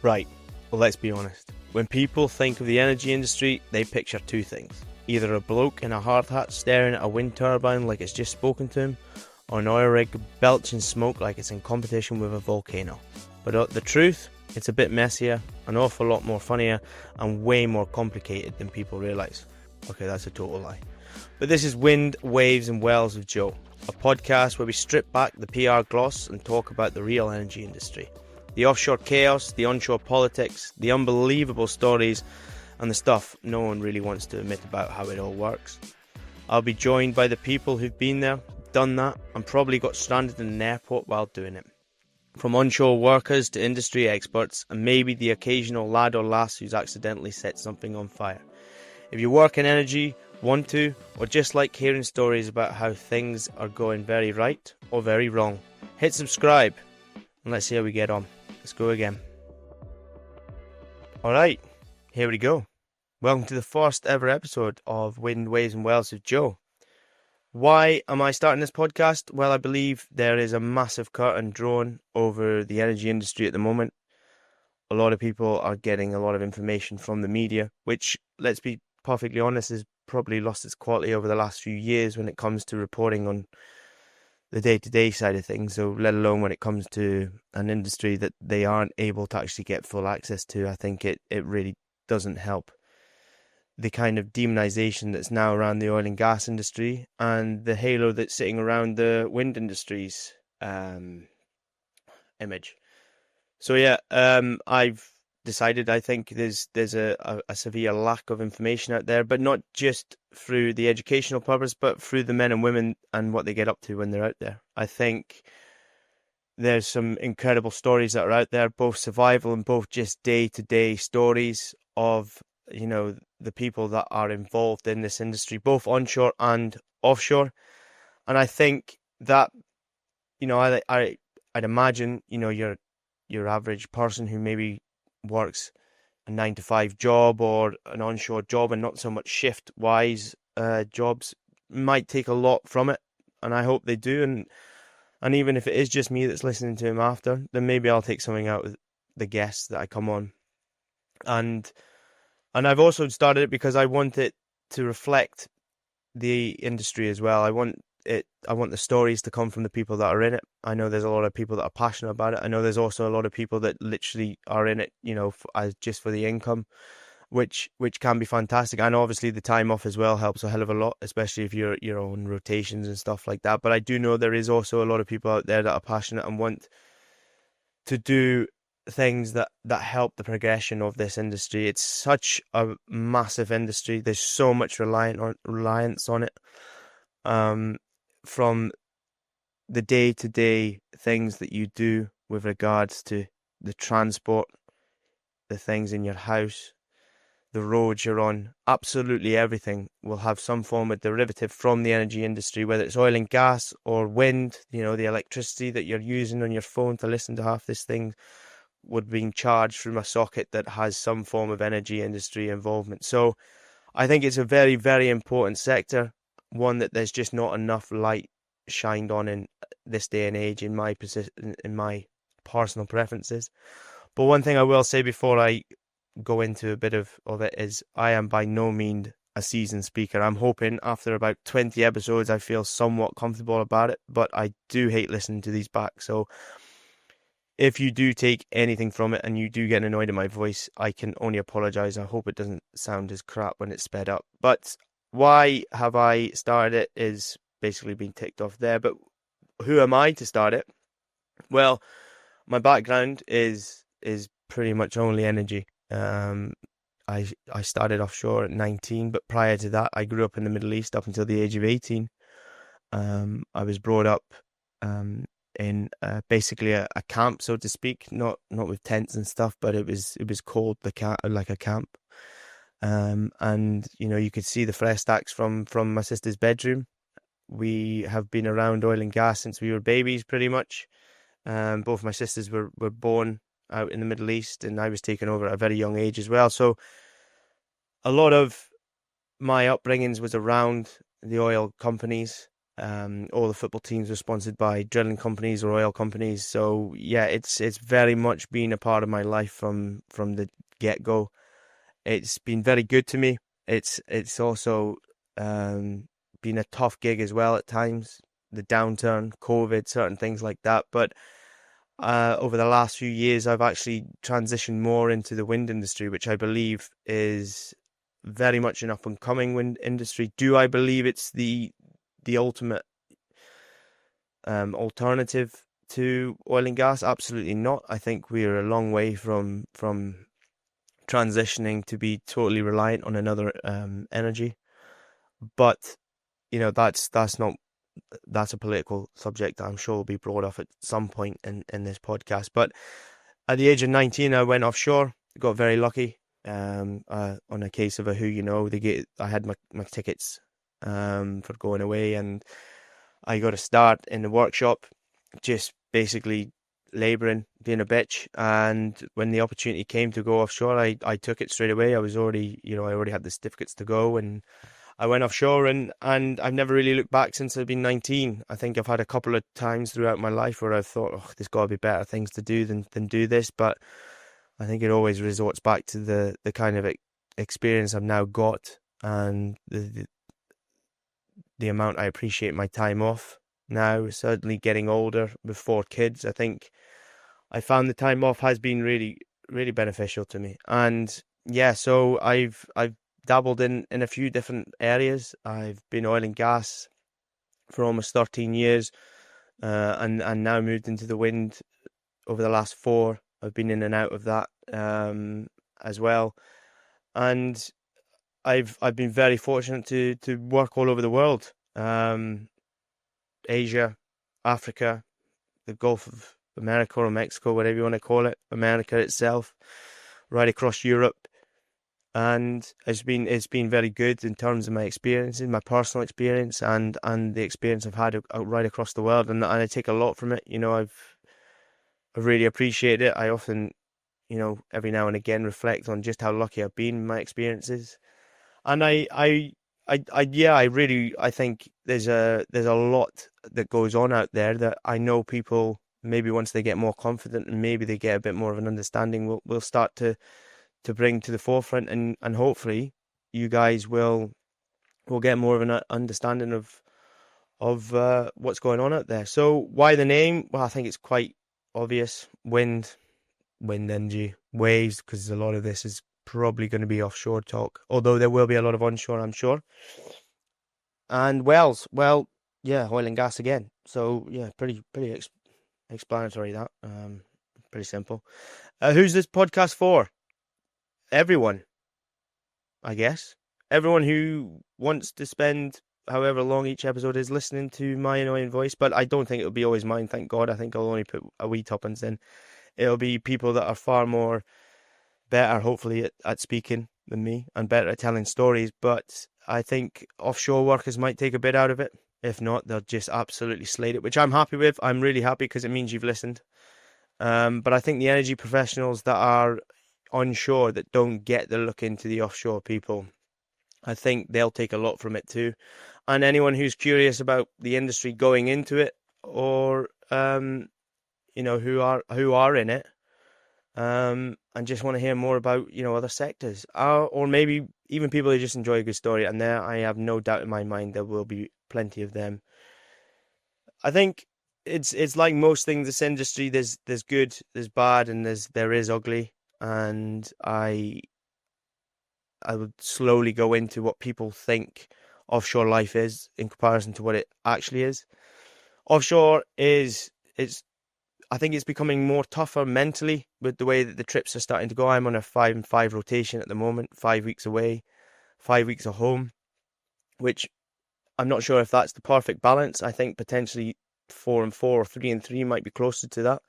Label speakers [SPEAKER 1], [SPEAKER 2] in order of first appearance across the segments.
[SPEAKER 1] Right, well, let's be honest. When people think of the energy industry, they picture two things. Either a bloke in a hard hat staring at a wind turbine like it's just spoken to him, or an oil rig belching smoke like it's in competition with a volcano. But the truth, it's a bit messier, an awful lot more funnier, and way more complicated than people realise. Okay, that's a total lie. But this is Wind, Waves and Wells with Joe, a podcast where we strip back the PR gloss and talk about the real energy industry. The offshore chaos, the onshore politics, the unbelievable stories, and the stuff no one really wants to admit about how it all works. I'll be joined by the people who've been there, done that, and probably got stranded in an airport while doing it. From onshore workers to industry experts, and maybe the occasional lad or lass who's accidentally set something on fire. If you work in energy, want to, or just like hearing stories about how things are going very right or very wrong, hit subscribe and let's see how we get on. Let's go again. Alright, here we go. Welcome to the first ever episode of Wind, Waves and Wells with Joe. Why am I starting this podcast? Well, I believe there is a massive curtain drawn over the energy industry at the moment. A lot of people are getting a lot of information from the media, which, let's be perfectly honest, has probably lost its quality over the last few years when it comes to reporting on the day-to-day side of things, so let alone when it comes to an industry that they aren't able to actually get full access to. I think it really doesn't help the kind of demonization that's now around the oil and gas industry and the halo that's sitting around the wind industry's image. So yeah, I've decided I think there's a severe lack of information out there, but not just through the educational purpose, but through the men and women and what they get up to when they're out there. I think there's some incredible stories that are out there, both survival and both just day-to-day stories of, you know, the people that are involved in this industry, both onshore and offshore. And I think that, you know, I'd imagine, you know, your average person who maybe works a 9-to-5 job or an onshore job and not so much shift-wise jobs might take a lot from it, and I hope they do. And even if it is just me that's listening to him after, then maybe I'll take something out of the guests that I come on. And I've also started it because I want it to reflect the industry as well. I want the stories to come from the people that are in it. I know there's a lot of people that are passionate about it. I know there's also a lot of people that literally are in it, you know, just for the income, which can be fantastic. And obviously the time off as well helps a hell of a lot, especially if you're on rotations and stuff like that. But I do know there is also a lot of people out there that are passionate and want to do things that help the progression of this industry. It's such a massive industry. There's so much reliance on it. From the day-to-day things that you do with regards to the transport, the things in your house, the roads you're on, absolutely everything will have some form of derivative from the energy industry, whether it's oil and gas or wind. You know, the electricity that you're using on your phone to listen to half this thing would be charged from a socket that has some form of energy industry involvement. So I think it's a very, very important sector, one that there's just not enough light shined on in this day and age, in my personal preferences. But one thing I will say before I go into a bit of it is I am by no means a seasoned speaker. I'm hoping after about 20 episodes I feel somewhat comfortable about it, but I do hate listening to these back. So if you do take anything from it and you do get annoyed at my voice, I can only apologise. I hope it doesn't sound as crap when it's sped up. But why have I started it is basically being ticked off there. But who am I to start it? Well, my background is pretty much only energy. I started offshore at 19, but prior to that, I grew up in the Middle East up until the age of 18. I was brought up in basically a camp, so to speak, not with tents and stuff, but it was called like a camp. And you know, you could see the fresh stacks from my sister's bedroom. We have been around oil and gas since we were babies, pretty much. Both my sisters were born out in the Middle East, and I was taken over at a very young age as well. So a lot of my upbringings was around the oil companies, All the football teams were sponsored by drilling companies or oil companies. So yeah, it's very much been a part of my life from the get-go. It's been very good to me. It's also been a tough gig as well at times. The downturn, COVID, certain things like that. But over the last few years, I've actually transitioned more into the wind industry, which I believe is very much an up and coming wind industry. Do I believe it's the ultimate alternative to oil and gas? Absolutely not. I think we're a long way from transitioning to be totally reliant on another energy. But that's a political subject that I'm sure will be brought up at some point in this podcast. But at the age of 19, I went offshore. Got very lucky. On a case of a who you know, I had my tickets for going away, and I got a start in the workshop, just basically labouring, being a bitch. And when the opportunity came to go offshore, I took it straight away. I already had the certificates to go, and I went offshore, and I've never really looked back since I've been 19. I think I've had a couple of times throughout my life where I've thought, oh, there's got to be better things to do than do this. But I think it always resorts back to the kind of experience I've now got, and the amount I appreciate my time off now. Certainly getting older with 4 kids, I think I found the time off has been really, really beneficial to me. And yeah, so I've dabbled in a few different areas. I've been oil and gas for almost 13 years, and now moved into the wind over the last 4. I've been in and out of that as well, and I've been very fortunate to work all over the world, Asia, Africa, the Gulf of America or Mexico, whatever you want to call it, America itself, right across Europe. And it's been very good in terms of my experiences, my personal experience, and the experience I've had right across the world, and I take a lot from it. I really appreciate it. I often, every now and again reflect on just how lucky I've been in my experiences, and I think there's a lot that goes on out there that I know people, maybe once they get more confident and maybe they get a bit more of an understanding, will start to bring to the forefront, and hopefully you guys will get more of an understanding of what's going on out there. So why the name? Well, I think it's quite obvious. Wind energy, waves, because a lot of this is probably going to be offshore talk, although there will be a lot of onshore, I'm sure. And wells, well, yeah, oil and gas again. So yeah, pretty explanatory, that. Pretty simple. Who's this podcast for? Everyone, I guess. Everyone who wants to spend however long each episode is listening to my annoying voice, but I don't think it'll be always mine, thank God. I think I'll only put a wee tuppence in. It'll be people that are far more better, hopefully, at speaking than me, and better at telling stories. But I think offshore workers might take a bit out of it. If not, they'll just absolutely slate it, which I'm happy with. I'm really happy because it means you've listened. But I think the energy professionals that are onshore, that don't get the look into the offshore people, I think they'll take a lot from it too. And anyone who's curious about the industry going into it, or who are in it, and just want to hear more about other sectors, or maybe even people who just enjoy a good story, and there I have no doubt in my mind there will be plenty of them. I think it's like most things in this industry. There's good, there's bad, and there is ugly. And I would slowly go into what people think offshore life is in comparison to what it actually is. Offshore I think it's becoming more tougher mentally with the way that the trips are starting to go. I'm on a 5-5 rotation at the moment, 5 weeks away, 5 weeks at home, which I'm not sure if that's the perfect balance. I think potentially 4-4 or 3-3 might be closer to that.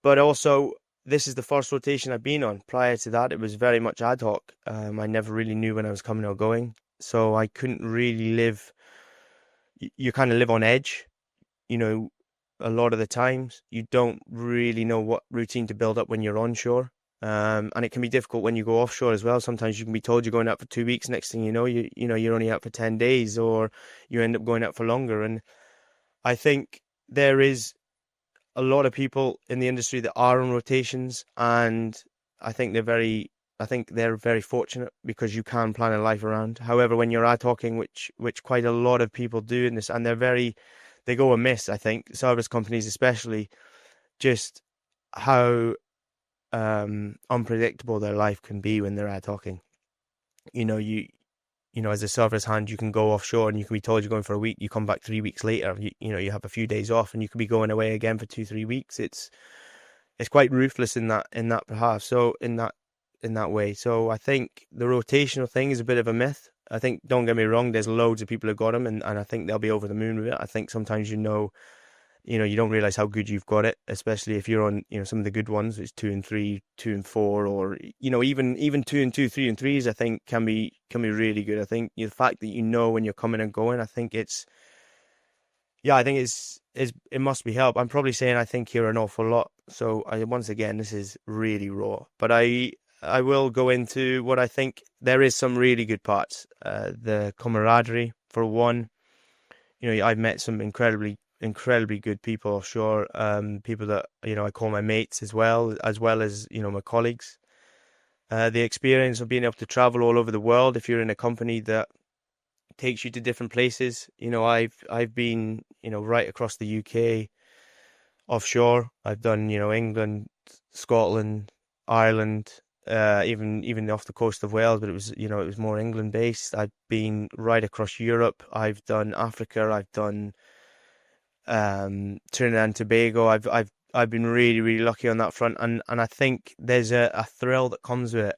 [SPEAKER 1] But also, this is the first rotation I've been on. Prior to that, it was very much ad hoc. I never really knew when I was coming or going, so I couldn't really live. You kind of live on edge, a lot of the times. You don't really know what routine to build up when you're onshore. And it can be difficult when you go offshore as well. Sometimes you can be told you're going out for 2 weeks. Next thing you know, you're only out for 10 days, or you end up going out for longer. And I think there is a lot of people in the industry that are on rotations, and I think they're very fortunate because you can plan a life around. However, when you're ad hocing, which quite a lot of people do in this, and they go amiss. I think service companies, especially, just how unpredictable their life can be when they're ad hocing. You know, as a service hand, you can go offshore and you can be told you're going for a week. You come back 3 weeks later. You have a few days off, and you could be going away again for 2-3 weeks. It's quite ruthless in that behalf. So in that way. So I think the rotational thing is a bit of a myth. I think, don't get me wrong, there's loads of people who got them, and I think they'll be over the moon with it. I think sometimes you don't realize how good you've got it, especially if you're on, some of the good ones. It's 2 and 3, 2 and 4, or even 2 and 2, 3 and 3s. I think can be really good. I think the fact that when you're coming and going, I think it must be help. I'm probably saying I think here an awful lot. So once again, this is really raw, but I will go into what I think there is some really good parts. The camaraderie, for one. I've met some incredibly good people offshore, people that, I call my mates as well as my colleagues. The experience of being able to travel all over the world, if you're in a company that takes you to different places. I've been, right across the UK offshore. I've done, England, Scotland, Ireland, even off the coast of Wales, but it was more England based. I've been right across Europe. I've done Africa. I've done Trinidad and Tobago. I've been really, really lucky on that front, and I think there's a thrill that comes with it,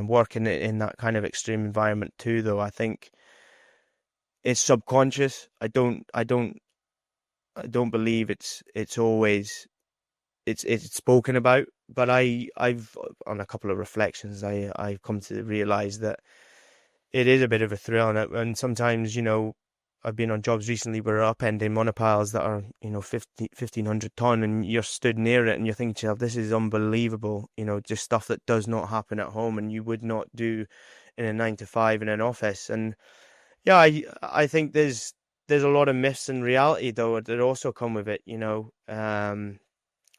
[SPEAKER 1] working in that kind of extreme environment too. Though I think it's subconscious. I don't believe it's always it's spoken about, but I've on a couple of reflections, I've come to realize that it is a bit of a thrill, and sometimes, I've been on jobs recently where we're upending monopiles that are, 1,500 ton, and you're stood near it and you're thinking to yourself, this is unbelievable, just stuff that does not happen at home and you would not do in a 9 to 5 in an office. And yeah, I think there's a lot of myths and reality though that also come with it.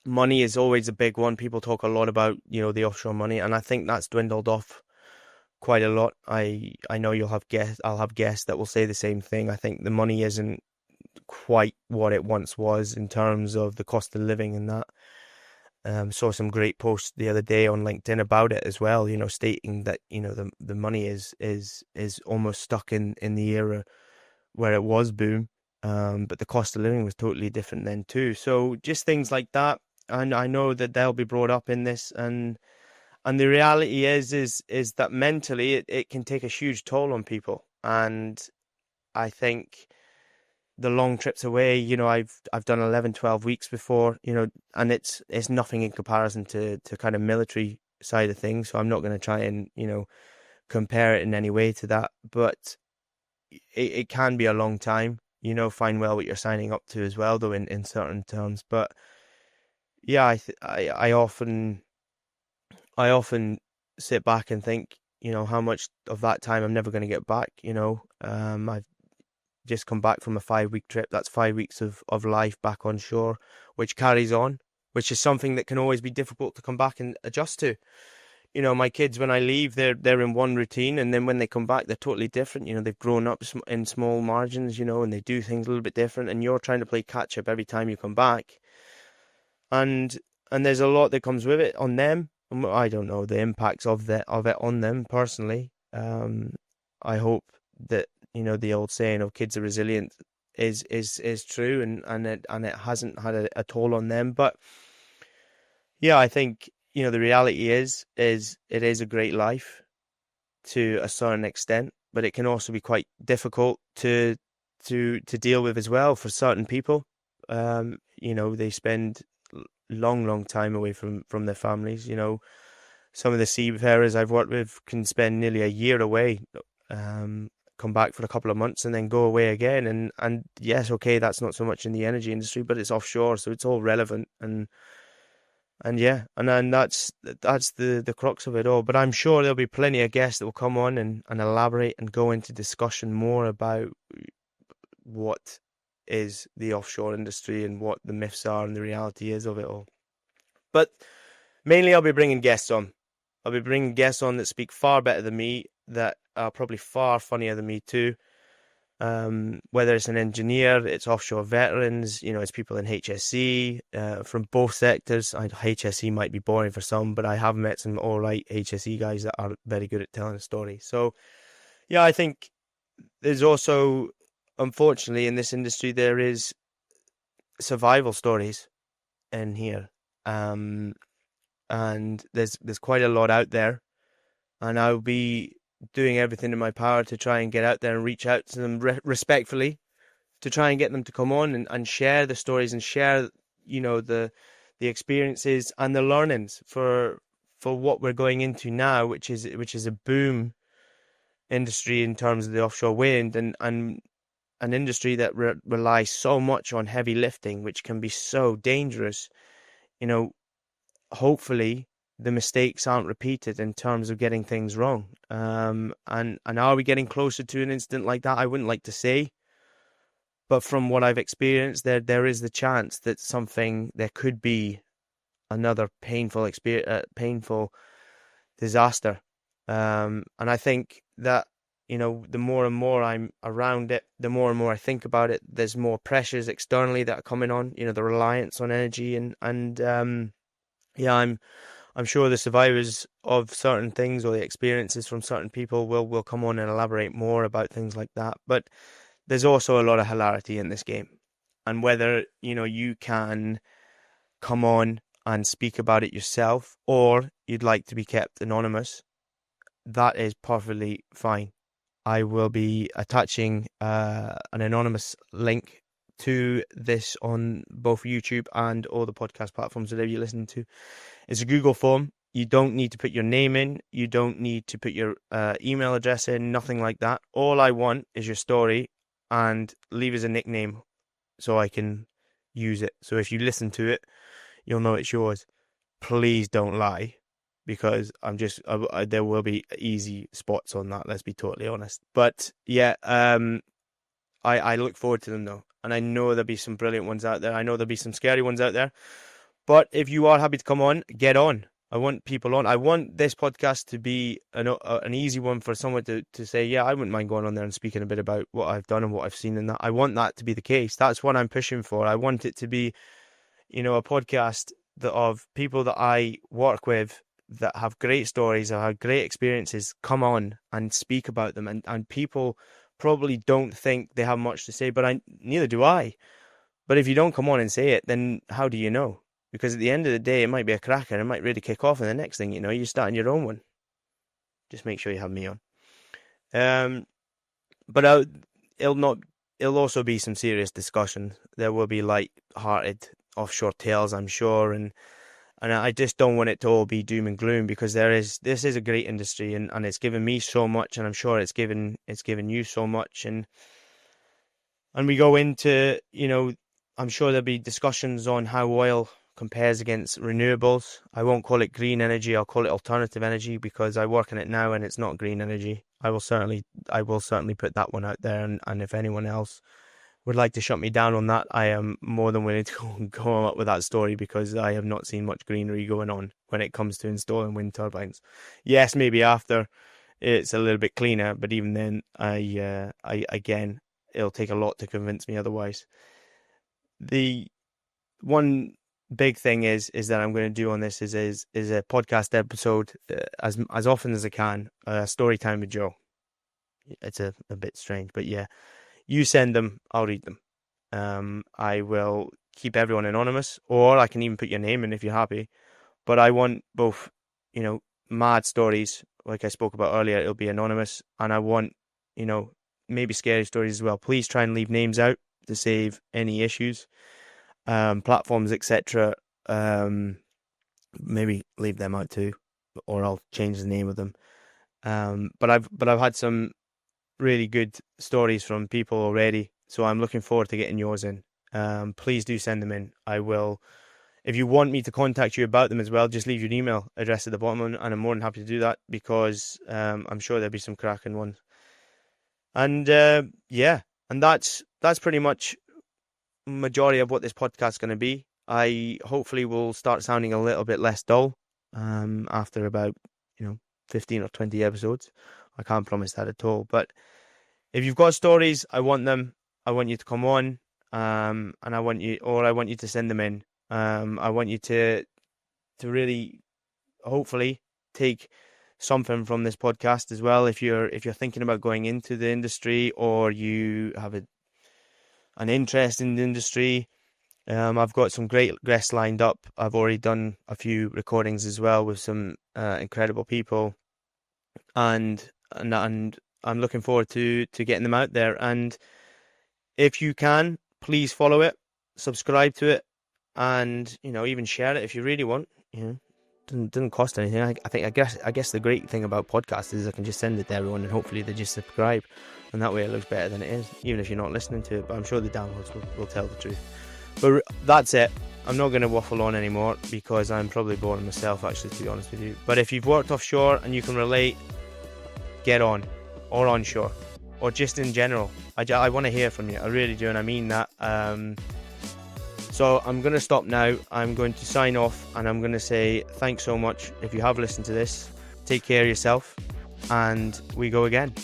[SPEAKER 1] Money is always a big one. People talk a lot about, the offshore money, and I think that's dwindled off quite a lot. I know I'll have guests that will say the same thing. I think the money isn't quite what it once was in terms of the cost of living and that. Saw some great posts the other day on LinkedIn about it as well, stating that, the money is almost stuck in the era where it was boom. But the cost of living was totally different then too. So just things like that. And I know that they'll be brought up in this, and the reality is that mentally it can take a huge toll on people. And I think the long trips away, I've done 11, 12 weeks before, and it's nothing in comparison to kind of military side of things. So I'm not going to try and, compare it in any way to that, but it can be a long time, find well what you're signing up to as well, though, in certain terms. But yeah, I often sit back and think, how much of that time I'm never going to get back. I've just come back from a 5 week trip. That's 5 weeks of life back on shore, which carries on, which is something that can always be difficult to come back and adjust to. My kids, when I leave, they're in one routine, and then when they come back, they're totally different. They've grown up in small margins, and they do things a little bit different, and you're trying to play catch up every time you come back. And there's a lot that comes with it on them. I don't know the impacts of it on them personally. I hope that, the old saying of kids are resilient is true, and it hasn't had a toll on them. But yeah, I think, the reality is it is a great life to a certain extent, but it can also be quite difficult to deal with as well for certain people. They spend long time away from their families. Some of the seafarers I've worked with can spend nearly a year away, come back for a couple of months and then go away again. And yes, okay, that's not so much in the energy industry, but it's offshore, so it's all relevant. And And yeah, and then that's the crux of it all. But I'm sure there'll be plenty of guests that will come on and elaborate and go into discussion more about what is the offshore industry and what the myths are and the reality is of it all. But mainly I'll be bringing guests on. I'll be bringing guests on that speak far better than me, that are probably far funnier than me too. Whether it's an engineer, it's offshore veterans, it's people in HSE, from both sectors. HSE might be boring for some, but I have met some all right HSE guys that are very good at telling a story. So, yeah, I think there's also, unfortunately, in this industry, there is survival stories in here. And there's quite a lot out there, and I'll be doing everything in my power to try and get out there and reach out to them respectfully, to try and get them to come on and share the stories and share, the experiences and the learnings for what we're going into now, which is a boom industry in terms of the offshore wind, and an industry that relies so much on heavy lifting, which can be so dangerous. Hopefully the mistakes aren't repeated in terms of getting things wrong. And are we getting closer to an incident like that? I wouldn't like to say, but from what I've experienced, there is the chance that there could be another painful painful disaster. And I think that, the more and more I'm around it, the more and more I think about it, there's more pressures externally that are coming on, the reliance on energy, and yeah, I'm sure the survivors of certain things or the experiences from certain people will come on and elaborate more about things like that. But there's also a lot of hilarity in this game. And whether, you can come on and speak about it yourself, or you'd like to be kept anonymous, that is perfectly fine. I will be attaching an anonymous link to this on both YouTube and all the podcast platforms that you're listening to. It's a Google form. You don't need to put your name in. You don't need to put your email address in, nothing like that. All I want is your story, and leave as a nickname so I can use it. So if you listen to it, you'll know it's yours. Please don't lie, because there will be easy spots on that. Let's be totally honest. But yeah, I look forward to them though, and I know there'll be some brilliant ones out there. I know there'll be some scary ones out there. But if you are happy to come on, get on. I want people on. I want this podcast to be an easy one for someone to say, yeah, I wouldn't mind going on there and speaking a bit about what I've done and what I've seen in that. I want that to be the case. That's what I'm pushing for. I want it to be, a podcast of people that I work with that have great stories, that have great experiences, come on and speak about them. And people probably don't think they have much to say, but neither do I. But if you don't come on and say it, then how do you know? Because at the end of the day, it might be a cracker. It might really kick off, and the next thing you know, you're starting your own one. Just make sure you have me on. But it'll also be some serious discussion. There will be light-hearted offshore tales, I'm sure, and I just don't want it to all be doom and gloom, because this is a great industry, and it's given me so much, and I'm sure it's given you so much, and we go into, I'm sure there'll be discussions on how oil compares against renewables. I won't call it green energy. I'll call it alternative energy, because I work in it now and it's not green energy. I will certainly put that one out there. And if anyone else would like to shut me down on that, I am more than willing to go up with that story, because I have not seen much greenery going on when it comes to installing wind turbines. Yes, maybe after it's a little bit cleaner, but even then, I again, it'll take a lot to convince me otherwise. The one big thing is that I'm going to do on this is a podcast episode as often as I can. Story time with Joe. It's a bit strange, but yeah, you send them, I'll read them. I will keep everyone anonymous, or I can even put your name in if you're happy. But I want both, mad stories like I spoke about earlier. It'll be anonymous, and I want, maybe scary stories as well. Please try and leave names out to save any issues. Platforms, etc. Maybe leave them out too, or I'll change the name of them. But I've had some really good stories from people already, so I'm looking forward to getting yours in. Please do send them in. I will If you want me to contact you about them as well, just leave your email address at the bottom, and I'm more than happy to do that, because I'm sure there'll be some cracking ones. And yeah, and that's pretty much majority of what this podcast is going to be. I hopefully will start sounding a little bit less dull after about 15 or 20 episodes. I can't promise that at all, but if you've got stories, I want them. I want you to come on, and I want you to send them in. I want you to really, hopefully, take something from this podcast as well. If you're thinking about going into the industry, or you have an interest in the industry, I've got some great guests lined up. I've already done a few recordings as well with some incredible people, and I'm looking forward to getting them out there. And if you can, please follow it, subscribe to it, and even share it if you really want. Doesn't cost anything. I guess the great thing about podcasts is I can just send it to everyone, and hopefully they just subscribe, and that way it looks better than it is, even if you're not listening to it. But I'm sure the downloads will tell the truth. But that's it. I'm not going to waffle on anymore, because I'm probably boring myself, actually, to be honest with you. But if you've worked offshore and you can relate, get on, or onshore, or just in general. I want to hear from you. I really do, and I mean that. So I'm going to stop now. I'm going to sign off, and I'm going to say thanks so much if you have listened to this. Take care of yourself, and we go again.